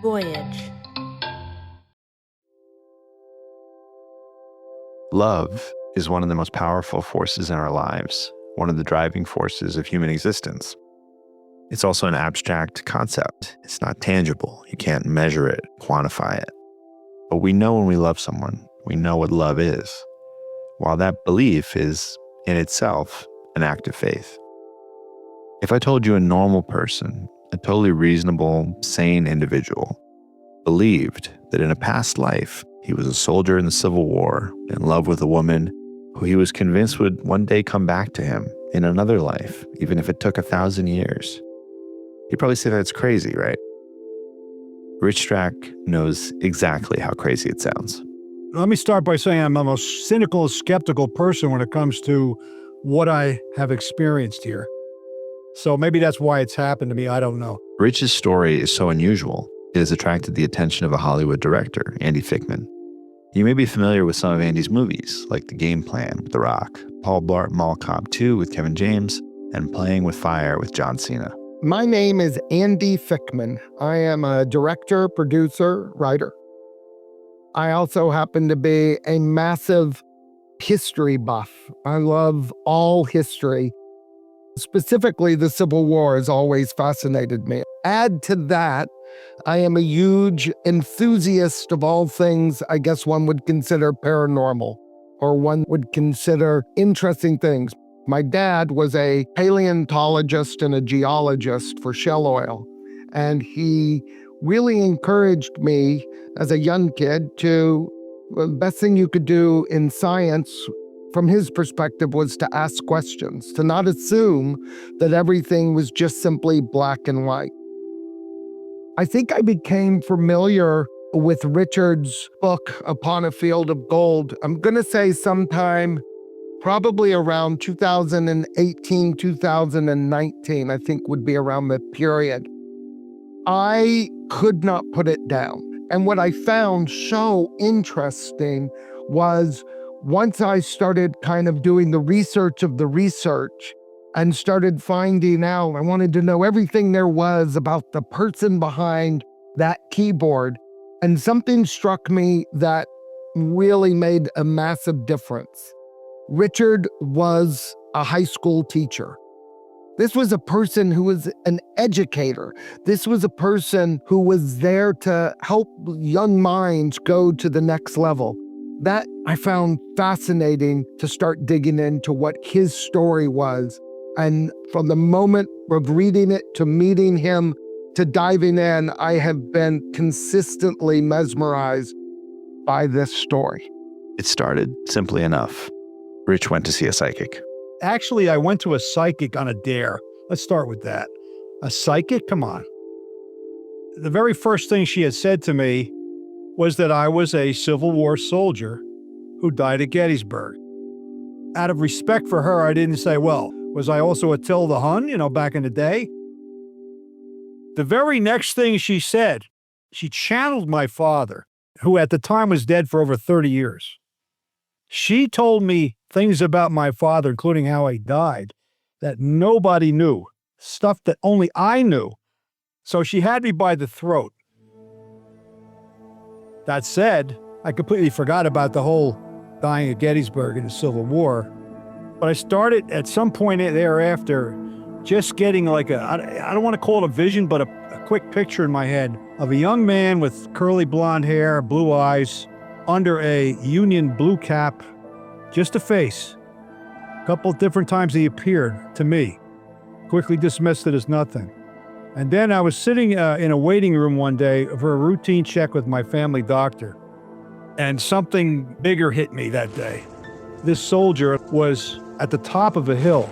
Voyage. Love is one of the most powerful forces in our lives, one of the driving forces of human existence. It's also an abstract concept. It's not tangible. You can't measure it, quantify it. But we know when we love someone, we know what love is. While that belief is, in itself, an act of faith. If I told you a normal person, a totally reasonable, sane individual, believed that in a past life, he was a soldier in the Civil War, in love with a woman who he was convinced would one day come back to him in another life, even if it took 1,000 years, he'd probably say that's crazy, right? Rich Strack knows exactly how crazy it sounds. Let me start by saying I'm the most cynical, skeptical person when it comes to what I have experienced here. So maybe that's why it's happened to me. I don't know. Rich's story is so unusual, it has attracted the attention of a Hollywood director, Andy Fickman. You may be familiar with some of Andy's movies, like The Game Plan with The Rock, Paul Blart Mall Cop 2 with Kevin James, and Playing with Fire with John Cena. My name is Andy Fickman. I am a director, producer, writer. I also happen to be a massive history buff. I love all history. Specifically, the Civil War has always fascinated me. Add to that, I am a huge enthusiast of all things I guess one would consider paranormal, or one would consider interesting things. My dad was a paleontologist and a geologist for Shell Oil, and he really encouraged me as a young kid to, the best thing you could do in science from his perspective was to ask questions, to not assume that everything was just simply black and white. I think I became familiar with Richard's book, Upon a Field of Gold. I'm going to say sometime probably around 2018, 2019, I think would be around that period. I could not put it down. And what I found so interesting was once I started kind of doing the research of the research and started finding out, I wanted to know everything there was about the person behind that keyboard. And something struck me that really made a massive difference. Richard was a high school teacher. This was a person who was an educator. This was a person who was there to help young minds go to the next level. That I found fascinating to start digging into what his story was. And from the moment of reading it to meeting him to diving in, I have been consistently mesmerized by this story. It started simply enough. Rich went to see a psychic. Actually, I went to a psychic on a dare. Let's start with that. A psychic? Come on. The very first thing she had said to me was that I was a Civil War soldier who died at Gettysburg. Out of respect for her, I didn't say, well, was I also Attila the Hun, back in the day? The very next thing she said, she channeled my father, who at the time was dead for over 30 years. She told me things about my father, including how he died, that nobody knew, stuff that only I knew. So she had me by the throat. That said, I completely forgot about the whole dying at Gettysburg in the Civil War. But I started at some point thereafter just getting like I don't want to call it a vision, but a quick picture in my head of a young man with curly blonde hair, blue eyes, under a Union blue cap, just a face. A couple of different times he appeared to me, quickly dismissed it as nothing. And then I was sitting in a waiting room one day for a routine check with my family doctor, and something bigger hit me that day. This soldier was at the top of a hill,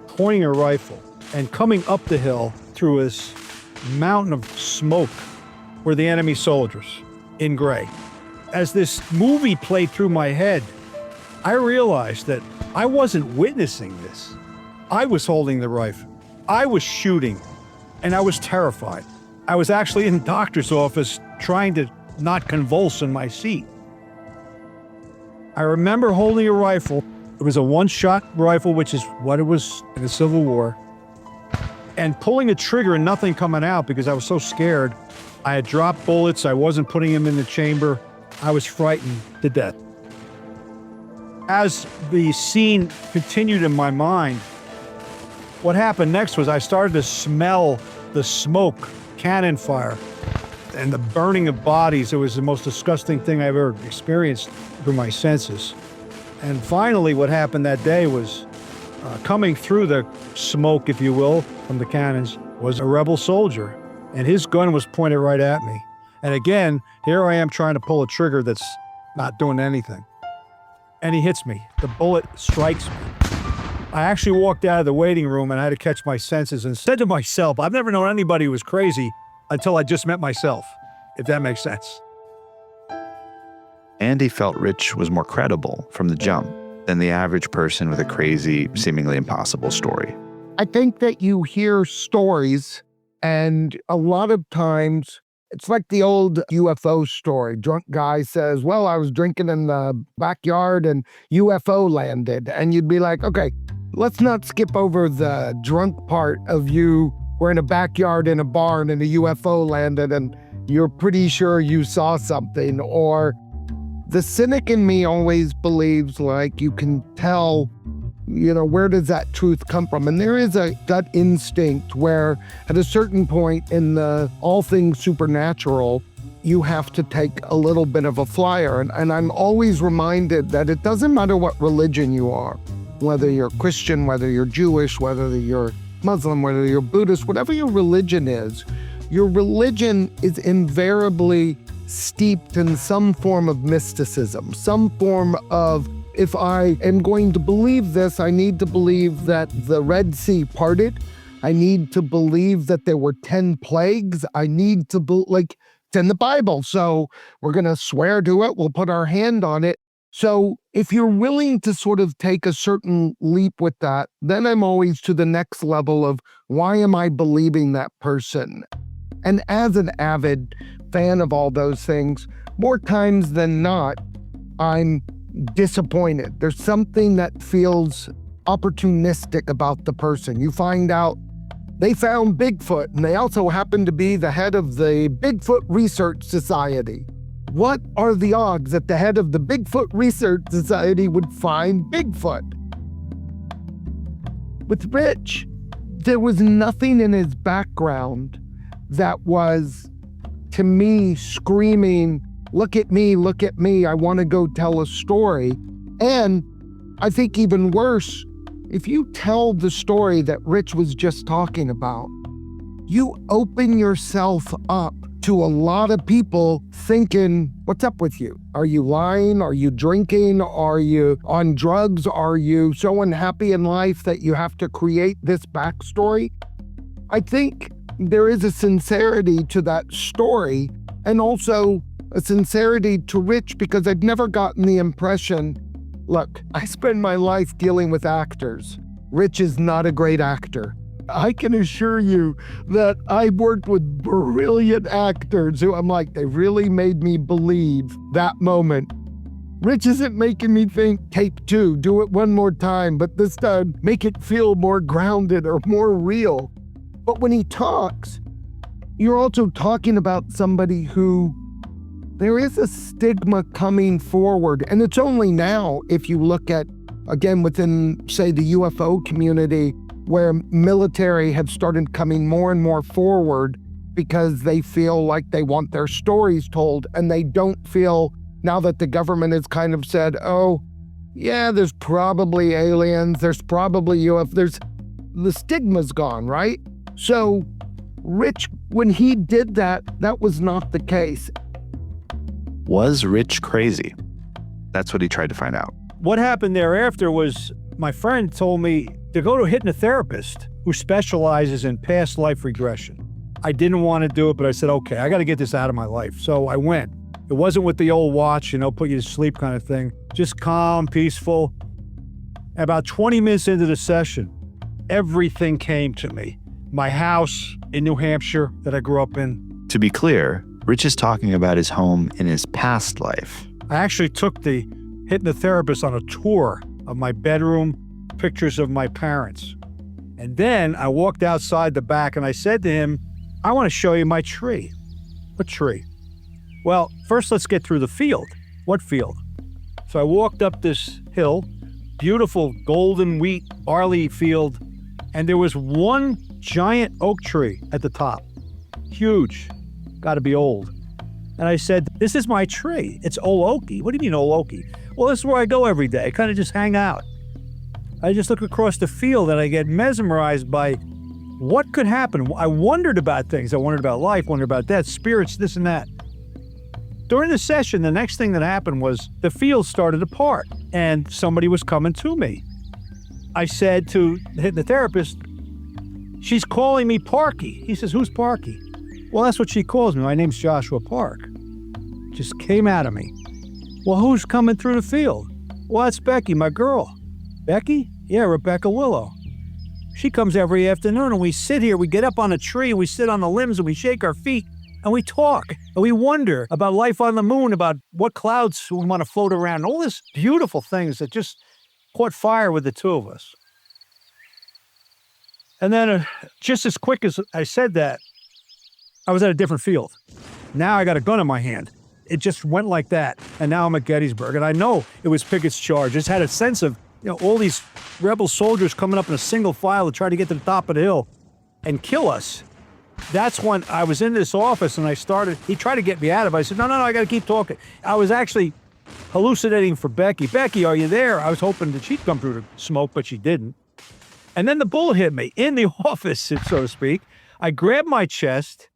pointing a rifle, and coming up the hill through this mountain of smoke were the enemy soldiers in gray. As this movie played through my head, I realized that I wasn't witnessing this. I was holding the rifle. I was shooting, and I was terrified. I was actually in the doctor's office trying to not convulse in my seat. I remember holding a rifle. It was a one-shot rifle, which is what it was in the Civil War. and pulling a trigger and nothing coming out because I was so scared. I had dropped bullets. I wasn't putting them in the chamber. I was frightened to death. As the scene continued in my mind, what happened next was I started to smell the smoke, cannon fire, and the burning of bodies. It was the most disgusting thing I've ever experienced through my senses. And finally, what happened that day was coming through the smoke, if you will, from the cannons, was a rebel soldier. And his gun was pointed right at me. And again, here I am trying to pull a trigger that's not doing anything. And he hits me. The bullet strikes me. I actually walked out of the waiting room and I had to catch my senses and said to myself, I've never known anybody who was crazy until I just met myself, if that makes sense. Andy felt Rich was more credible from the jump than the average person with a crazy, seemingly impossible story. I think that you hear stories, and a lot of times it's like the old UFO story. Drunk guy says, well, I was drinking in the backyard and UFO landed. And you'd be like, okay, let's not skip over the drunk part of you were in a backyard in a barn and a UFO landed and you're pretty sure you saw something. Or the cynic in me always believes like you can tell, where does that truth come from? And there is a gut instinct where at a certain point in the all things supernatural, you have to take a little bit of a flyer. And I'm always reminded that it doesn't matter what religion you are, whether you're Christian, whether you're Jewish, whether you're Muslim, whether you're Buddhist, whatever your religion is invariably steeped in some form of mysticism, some form of, if I am going to believe this, I need to believe that the Red Sea parted. I need to believe that there were 10 plagues. I need to it's in the Bible. So we're going to swear to it. We'll put our hand on it. So if you're willing to sort of take a certain leap with that, then I'm always to the next level of why am I believing that person? And as an avid fan of all those things, more times than not, I'm disappointed. There's something that feels opportunistic about the person. You find out they found Bigfoot and they also happen to be the head of the Bigfoot Research Society. What are the odds that the head of the Bigfoot Research Society would find Bigfoot? With Rich, there was nothing in his background that was, to me, screaming, look at me, I want to go tell a story. And I think even worse, if you tell the story that Rich was just talking about, you open yourself up to a lot of people thinking, what's up with you? Are you lying? Are you drinking? Are you on drugs? Are you so unhappy in life that you have to create this backstory? I think there is a sincerity to that story and also a sincerity to Rich because I've never gotten the impression, look, I spend my life dealing with actors. Rich is not a great actor. I can assure you that I've worked with brilliant actors who I'm like, they really made me believe that moment. Rich isn't making me think, take two, do it one more time, but this time make it feel more grounded or more real. But when he talks, you're also talking about somebody who there is a stigma coming forward. And it's only now, if you look at, again, within, say, the UFO community, where military have started coming more and more forward because they feel like they want their stories told and they don't feel, now that the government has kind of said, oh, yeah, there's probably aliens, there's probably UFOs, the stigma's gone, right? So Rich, when he did that, that was not the case. Was Rich crazy? That's what he tried to find out. What happened thereafter was my friend told me to go to a hypnotherapist who specializes in past life regression. I didn't want to do it, but I said, okay, I got to get this out of my life. So I went. It wasn't with the old watch, put you to sleep kind of thing. Just calm, peaceful. About 20 minutes into the session, everything came to me. My house in New Hampshire that I grew up in. To be clear, Rich is talking about his home in his past life. I actually took the hypnotherapist on a tour of my bedroom, pictures of my parents. And then I walked outside the back and I said to him, I want to show you my tree. What tree? Well, first let's get through the field. What field? So I walked up this hill, beautiful golden wheat barley field, and there was one giant oak tree at the top. Huge. Got to be old. And I said, this is my tree. It's old oaky. What do you mean old oaky? Well, this is where I go every day. I kind of just hang out. I just look across the field and I get mesmerized by what could happen. I wondered about things. I wondered about life, wondered about death, spirits, this and that. During the session, the next thing that happened was the field started apart and somebody was coming to me. I said to the therapist, she's calling me Parky. He says, who's Parky? Well, that's what she calls me. My name's Joshua Park. Just came out of me. Well, who's coming through the field? Well, that's Becky, my girl. Becky? Yeah, Rebecca Willow. She comes every afternoon and we sit here, we get up on a tree, we sit on the limbs and we shake our feet and we talk and we wonder about life on the moon, about what clouds we want to float around, all these beautiful things that just caught fire with the two of us. And then just as quick as I said that, I was at a different field. Now I got a gun in my hand. It just went like that. And now I'm at Gettysburg. And I know it was Pickett's charge. I just had a sense of, all these rebel soldiers coming up in a single file to try to get to the top of the hill and kill us. That's when I was in this office and he tried to get me out of it. I said, no, I got to keep talking. I was actually hallucinating for Becky. Becky, are you there? I was hoping that she'd come through the smoke, but she didn't. And then the bullet hit me in the office, so to speak. I grabbed my chest.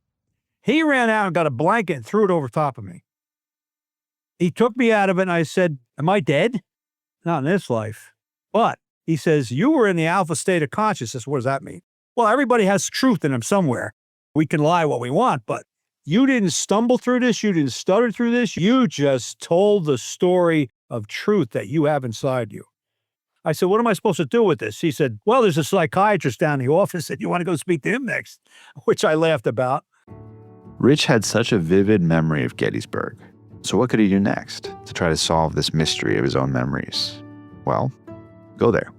He ran out and got a blanket and threw it over top of me. He took me out of it and I said, am I dead? Not in this life. But he says, you were in the alpha state of consciousness. What does that mean? Well, everybody has truth in them somewhere. We can lie what we want, but you didn't stumble through this. You didn't stutter through this. You just told the story of truth that you have inside you. I said, what am I supposed to do with this? He said, well, there's a psychiatrist down in the office and you want to go speak to him next, which I laughed about. Rich had such a vivid memory of Gettysburg. So what could he do next to try to solve this mystery of his own memories? Well, go there.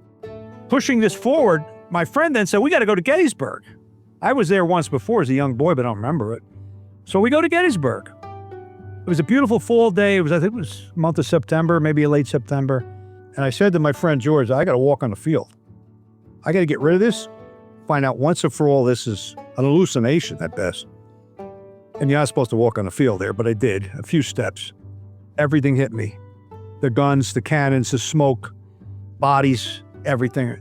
Pushing this forward, my friend then said, we got to go to Gettysburg. I was there once before as a young boy, but I don't remember it. So we go to Gettysburg. It was a beautiful fall day. I think it was month of September, maybe late September. And I said to my friend George, I got to walk on the field. I got to get rid of this, find out once and for all this is an hallucination at best. And you're not supposed to walk on the field there, but I did, a few steps. Everything hit me. The guns, the cannons, the smoke, bodies, everything.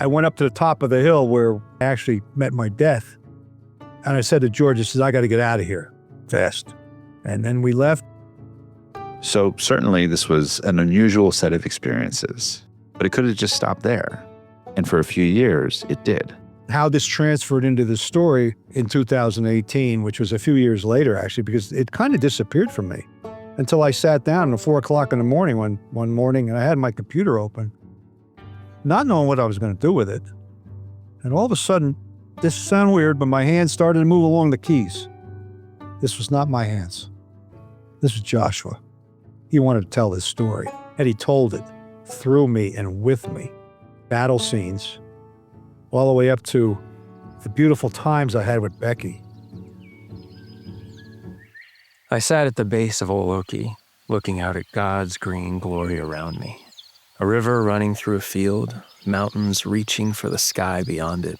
I went up to the top of the hill where I actually met my death. And I said to George, I said, I got to get out of here fast. And then we left. So certainly this was an unusual set of experiences, but it could have just stopped there. And for a few years, it did. How this transferred into the story in 2018, which was a few years later, actually, because it kind of disappeared from me until I sat down at 4 o'clock in the morning one morning and I had my computer open, not knowing what I was going to do with it. And all of a sudden, this sounds weird, but my hands started to move along the keys. This was not my hands. This was Joshua. He wanted to tell this story, and he told it through me and with me. Battle scenes, all the way up to the beautiful times I had with Becky. I sat at the base of Old Okie, looking out at God's green glory around me. A river running through a field, mountains reaching for the sky beyond it.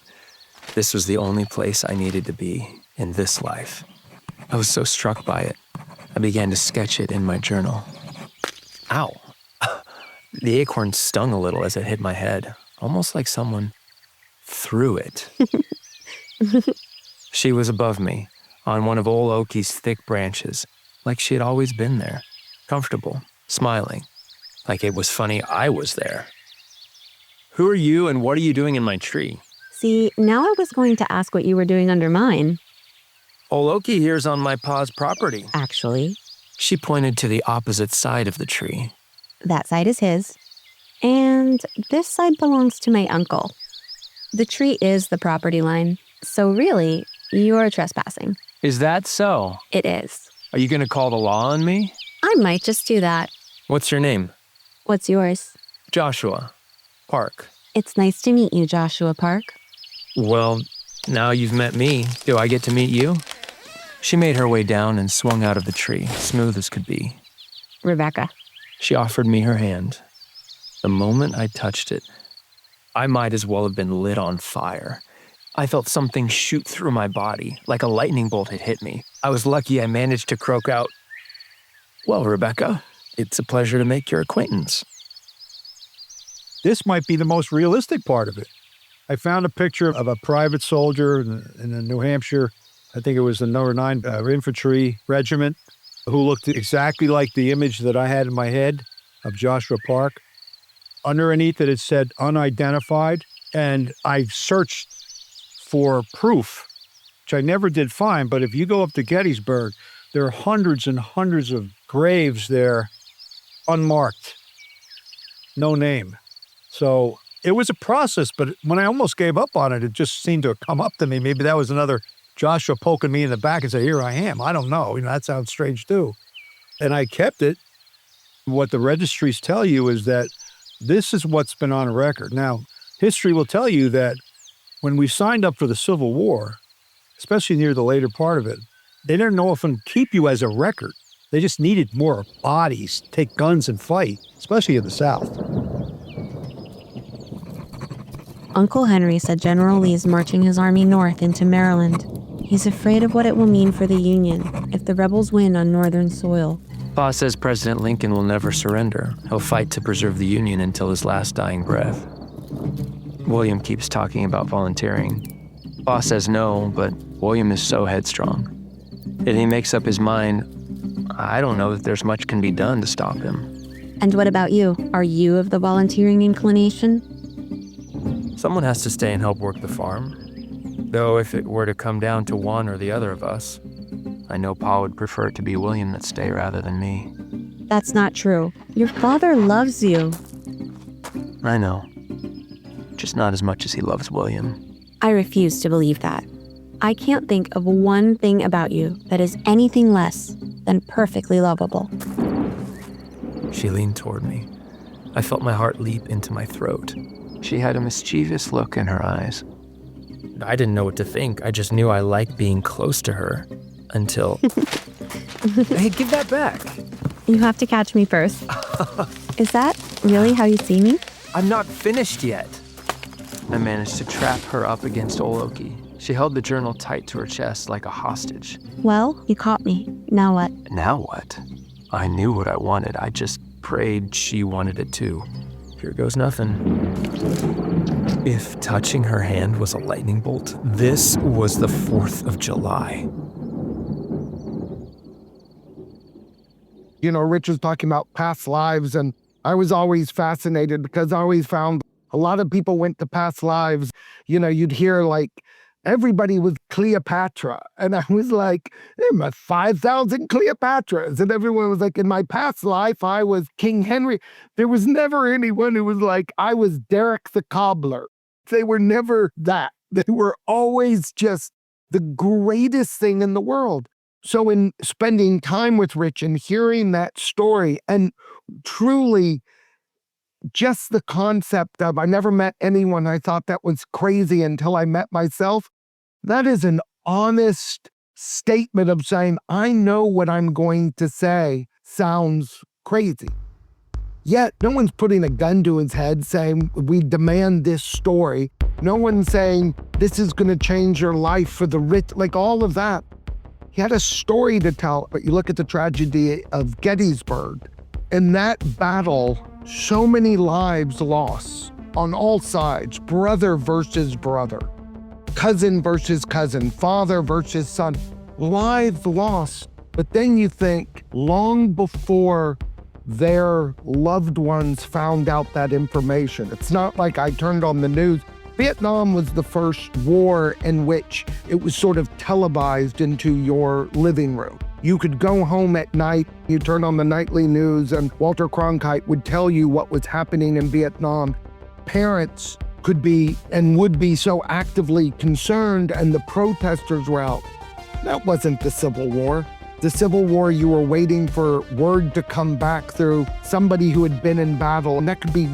This was the only place I needed to be in this life. I was so struck by it, I began to sketch it in my journal. Ow! The acorn stung a little as it hit my head, almost like someone threw it. She was above me, on one of Old Okie's thick branches, like she had always been there, comfortable, smiling, like it was funny I was there. Who are you and what are you doing in my tree? See, now I was going to ask what you were doing under mine. Old Okie here's on my pa's property. Actually, She pointed to the opposite side of the tree. that side is his. And this side belongs to my uncle. The tree is the property line, so really, you're trespassing. Is that so? It is. Are you going to call the law on me? I might just do that. What's your name? What's yours? Joshua Park. It's nice to meet you, Joshua Park. Well, now you've met me. Do I get to meet you? She made her way down and swung out of the tree, smooth as could be. Rebecca. She offered me her hand. The moment I touched it, I might as well have been lit on fire. I felt something shoot through my body, like a lightning bolt had hit me. I was lucky I managed to croak out, "Well, Rebecca, it's a pleasure to make your acquaintance." This might be the most realistic part of it. I found a picture of a private soldier in the New Hampshire, I think it was the No. 9 Infantry Regiment, who looked exactly like the image that I had in my head of Joshua Park. Underneath it said unidentified, and I searched for proof, which I never did find. But if you go up to Gettysburg, there are hundreds and hundreds of graves there, unmarked, no name. So it was a process, but when I almost gave up on it, it just seemed to have come up to me. Maybe that was another Joshua poking me in the back and say, "Here I am." I don't know. That sounds strange too. And I kept it. What the registries tell you is that this is what's been on record. Now, history will tell you that when we signed up for the Civil War, especially near the later part of it, they didn't often keep you as a record. They just needed more bodies, take guns and fight, especially in the South. Uncle Henry said General Lee's marching his army north into Maryland. He's afraid of what it will mean for the Union if the rebels win on northern soil. Pa says President Lincoln will never surrender. He'll fight to preserve the Union until his last dying breath. William keeps talking about volunteering. Pa says no, but William is so headstrong. If he makes up his mind, I don't know that there's much can be done to stop him. And what about you? Are you of the volunteering inclination? Someone has to stay and help work the farm. Though if it were to come down to one or the other of us, I know Pa would prefer it to be William that stay rather than me. That's not true. Your father loves you. I know. Just not as much as he loves William. I refuse to believe that. I can't think of one thing about you that is anything less than perfectly lovable. She leaned toward me. I felt my heart leap into my throat. She had a mischievous look in her eyes. I didn't know what to think. I just knew I liked being close to her until... Hey, give that back. You have to catch me first. Is that really how you see me? I'm not finished yet. I managed to trap her up against Old Okie. She held the journal tight to her chest like a hostage. Well, you caught me. Now what? Now what? I knew what I wanted. I just prayed she wanted it too. Here goes nothing. If touching her hand was a lightning bolt, this was the 4th of July. Rich was talking about past lives, and I was always fascinated because I always found a lot of people went to past lives. You'd hear like everybody was Cleopatra, and I was like, there are 5,000 Cleopatras, and everyone was like, in my past life, I was King Henry. There was never anyone who was like, I was Derek the Cobbler. They were never that. They were always just the greatest thing in the world. So in spending time with Rich and hearing that story, and truly just the concept of, I never met anyone I thought that was crazy until I met myself, that is an honest statement of saying, I know what I'm going to say sounds crazy. Yet no one's putting a gun to his head saying, we demand this story. No one's saying, this is going to change your life for the rich, like all of that. He had a story to tell, but you look at the tragedy of Gettysburg. In that battle, so many lives lost on all sides, brother versus brother, cousin versus cousin, father versus son, lives lost. But then you think, long before their loved ones found out that information, it's not like I turned on the news. Vietnam was the first war in which it was sort of televised into your living room. You could go home at night, you turn on the nightly news, and Walter Cronkite would tell you what was happening in Vietnam. Parents could be and would be so actively concerned, and the protesters were out. That wasn't the Civil War. The Civil War, you were waiting for word to come back through somebody who had been in battle, and that could be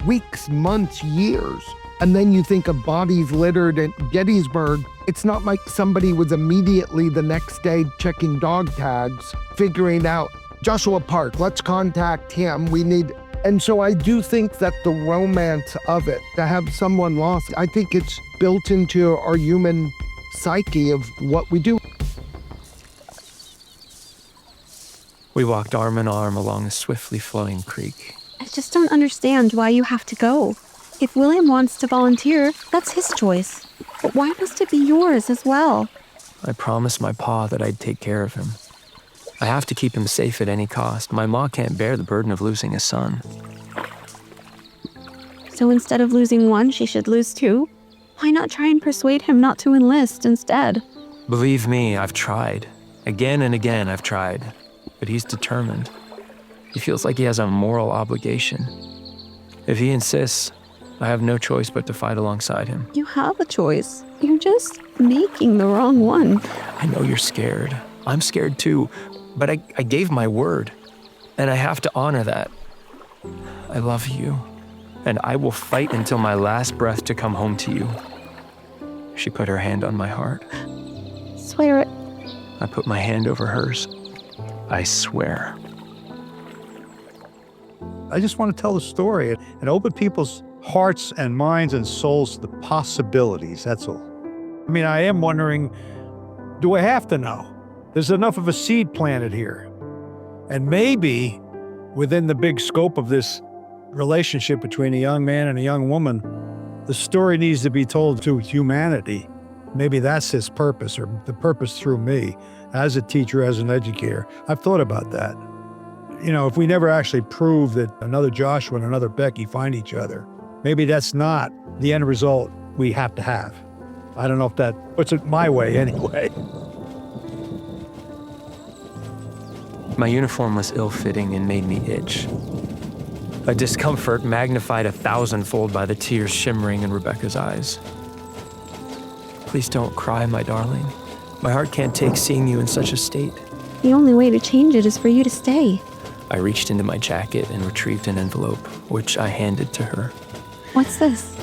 weeks, months, years. And then you think of bodies littered at Gettysburg. It's not like somebody was immediately the next day checking dog tags, figuring out Joshua Park, let's contact him. And so I do think that the romance of it, to have someone lost, I think it's built into our human psyche of what we do. We walked arm in arm along a swiftly flowing creek. I just don't understand why you have to go. If William wants to volunteer, that's his choice. But why must it be yours as well? I promised my pa that I'd take care of him. I have to keep him safe at any cost. My ma can't bear the burden of losing a son. So instead of losing one, she should lose two? Why not try and persuade him not to enlist instead? Believe me, I've tried. Again and again I've tried. But he's determined. He feels like he has a moral obligation. If he insists, I have no choice but to fight alongside him. You have a choice. You're just making the wrong one. I know you're scared. I'm scared too, but I gave my word, and I have to honor that. I love you, and I will fight until my last breath to come home to you. She put her hand on my heart. Swear it. I put my hand over hers. I swear. I just want to tell the story and open people's hearts and minds and souls to the possibilities, that's all. I mean, I am wondering, do I have to know? There's enough of a seed planted here. And maybe within the big scope of this relationship between a young man and a young woman, the story needs to be told to humanity. Maybe that's his purpose, or the purpose through me as a teacher, as an educator. I've thought about that. You know, if we never actually prove that another Joshua and another Becky find each other, maybe that's not the end result we have to have. I don't know if that puts it my way anyway. My uniform was ill-fitting and made me itch. A discomfort magnified 1,000-fold by the tears shimmering in Rebecca's eyes. Please don't cry, my darling. My heart can't take seeing you in such a state. The only way to change it is for you to stay. I reached into my jacket and retrieved an envelope, which I handed to her. What's this?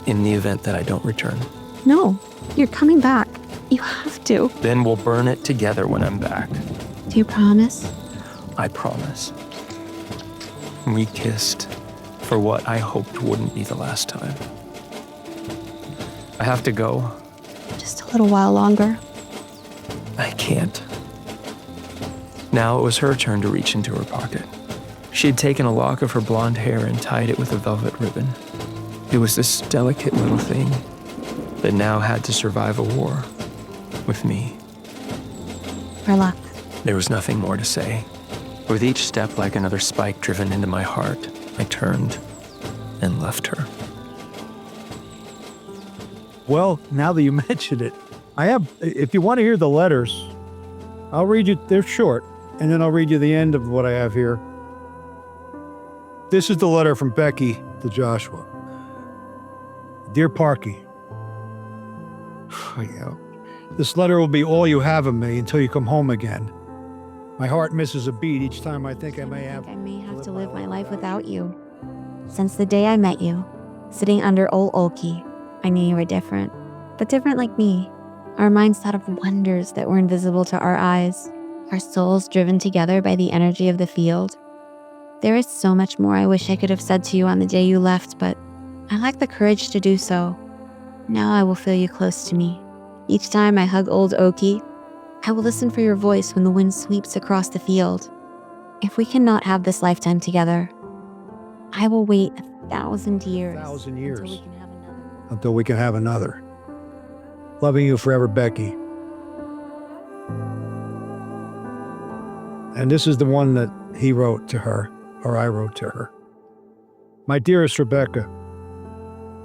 In the event that I don't return. No, you're coming back. You have to. Then we'll burn it together when I'm back. Do you promise? I promise. We kissed for what I hoped wouldn't be the last time. I have to go. Just a little while longer. I can't. Now it was her turn to reach into her pocket. She had taken a lock of her blonde hair and tied it with a velvet ribbon. It was this delicate little thing that now had to survive a war with me. For luck. There was nothing more to say. With each step like another spike driven into my heart, I turned and left her. Well, now that you mentioned it, if you want to hear the letters, I'll read you, they're short, and then I'll read you the end of what I have here. This is the letter from Becky to Joshua. Dear Parky, this letter will be all you have of me until you come home again. My heart misses a beat each time I think I may have to live my life without you. Since the day I met you, sitting under old Olkey, I knew you were different, but different like me. Our minds thought of wonders that were invisible to our eyes, our souls driven together by the energy of the field. There is so much more I wish I could have said to you on the day you left, but I lack the courage to do so. Now I will feel you close to me. Each time I hug old Okie, I will listen for your voice when the wind sweeps across the field. If we cannot have this lifetime together, I will wait 1,000 years. 1,000 years. Until we can have another. Until we can have another. Loving you forever, Becky. And this is the one that he wrote to her, or I wrote to her. My dearest Rebecca,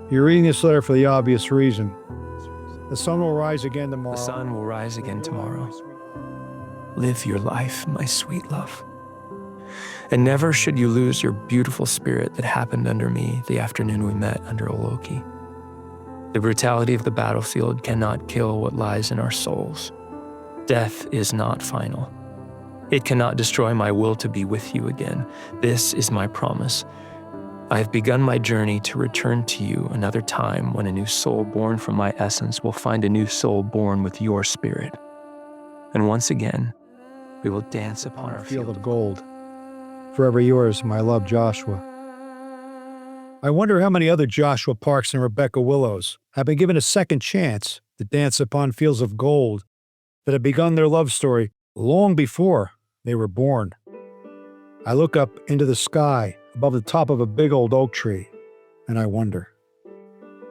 you're reading this letter for the obvious reason. The sun will rise again tomorrow. The sun will rise again tomorrow. Live your life, my sweet love. And never should you lose your beautiful spirit that happened under me the afternoon we met under Oloki. The brutality of the battlefield cannot kill what lies in our souls. Death is not final. It cannot destroy my will to be with you again. This is my promise. I have begun my journey to return to you another time when a new soul born from my essence will find a new soul born with your spirit. And once again, we will dance upon our field of gold. Forever yours, my love, Joshua. I wonder how many other Joshua Parks and Rebecca Willows have been given a second chance to dance upon fields of gold that have begun their love story long before they were born. I look up into the sky above the top of a big old oak tree, and I wonder.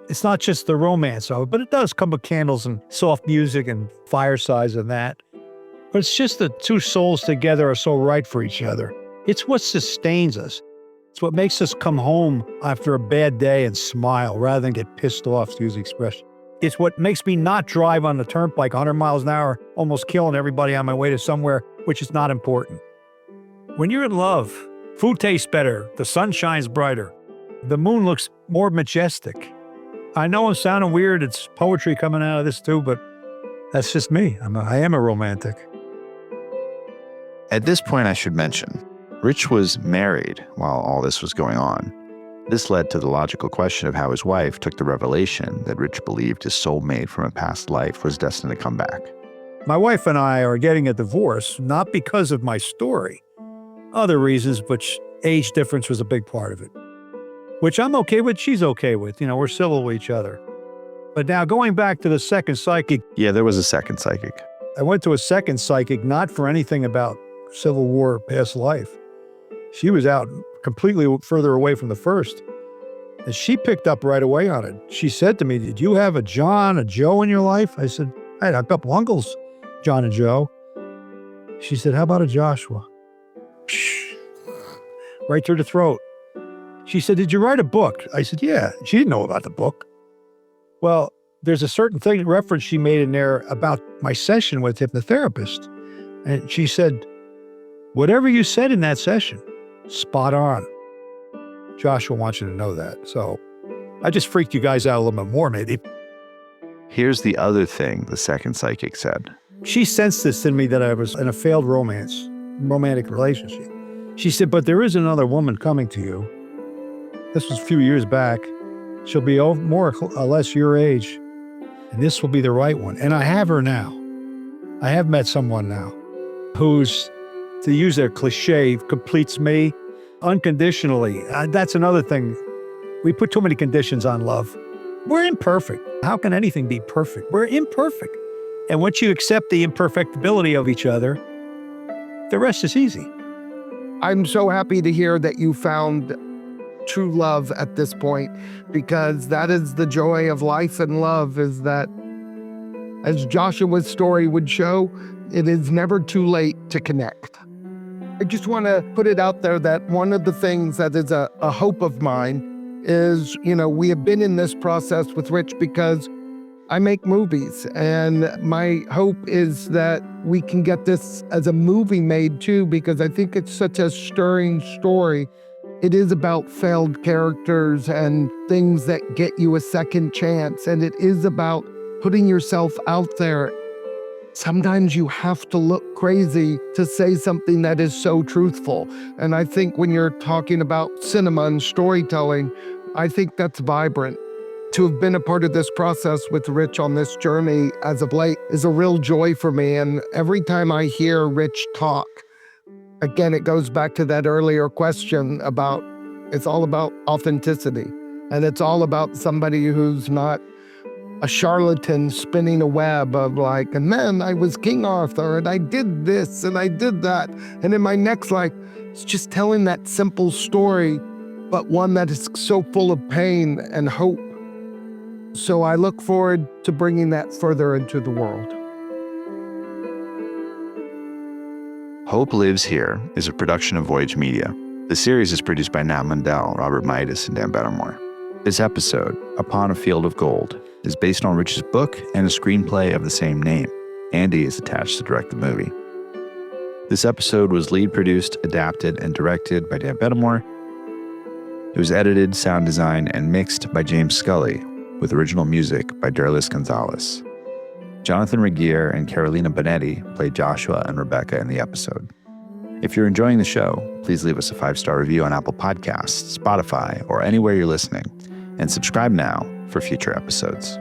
It's not just the romance of it, but it does come with candles and soft music and firesides and that. But it's just the two souls together are so right for each other. It's what sustains us. It's what makes us come home after a bad day and smile rather than get pissed off, to use the expression. It's what makes me not drive on the turnpike 100 miles an hour, almost killing everybody on my way to somewhere, which is not important. When you're in love, food tastes better, the sun shines brighter, the moon looks more majestic. I know I'm sounding weird, it's poetry coming out of this too, but that's just me. I am a romantic. At this point, I should mention, Rich was married while all this was going on. This led to the logical question of how his wife took the revelation that Rich believed his soulmate from a past life was destined to come back. My wife and I are getting a divorce, not because of my story. Other reasons, but age difference was a big part of it. Which I'm okay with, she's okay with. We're civil to each other. But now going back to the second psychic. Yeah, there was a second psychic. I went to a second psychic, not for anything about Civil War past life. She was out completely further away from the first. And she picked up right away on it. She said to me, "Did you have a John, a Joe in your life?" I said, "I had a couple uncles, John and Joe." She said, "How about a Joshua?" Psh, right through the throat. She said, "Did you write a book?" I said, "Yeah." She didn't know about the book. Well, there's a certain reference she made in there about my session with hypnotherapist. And she said, "Whatever you said in that session, spot on." Joshua wants you to know that. So I just freaked you guys out a little bit more, maybe. Here's the other thing the second psychic said. She sensed this in me, that I was in a failed romantic relationship. She said, "But there is another woman coming to you." This was a few years back. She'll be more or less your age, and this will be the right one. And I have her now. I have met someone now who's, to use their cliche, completes me unconditionally. That's another thing. We put too many conditions on love. We're imperfect. How can anything be perfect? We're imperfect. And once you accept the imperfectibility of each other, the rest is easy. I'm so happy to hear that you found true love at this point, because that is the joy of life and love, is that, as Joshua's story would show, it is never too late to connect. I just want to put it out there that one of the things that is a hope of mine is, we have been in this process with Rich because I make movies, and my hope is that we can get this as a movie made too, because I think it's such a stirring story. It is about failed characters and things that get you a second chance, and it is about putting yourself out there. Sometimes you have to look crazy to say something that is so truthful. And I think when you're talking about cinema and storytelling, I think that's vibrant. To have been a part of this process with Rich on this journey as of late is a real joy for me. And every time I hear Rich talk, again, it goes back to that earlier question about, it's all about authenticity. And it's all about somebody who's not a charlatan spinning a web of like, and then I was King Arthur and I did this and I did that. And in my next life, it's just telling that simple story, but one that is so full of pain and hope. So I look forward to bringing that further into the world. Hope Lives Here is a production of Voyage Media. The series is produced by Nat Mundel, Robert Mitas, and Dan Benamor. This episode, Upon a Field of Gold, is based on Rich's book and a screenplay of the same name. Andy is attached to direct the movie. This episode was lead produced, adapted, and directed by Dan Benamor. It was edited, sound designed, and mixed by James Scully, with original music by Derlis Gonzalez. Jonathan Regier and Carolina Bonetti played Joshua and Rebecca in the episode. If you're enjoying the show, please leave us a 5-star review on Apple Podcasts, Spotify, or anywhere you're listening, and subscribe now for future episodes.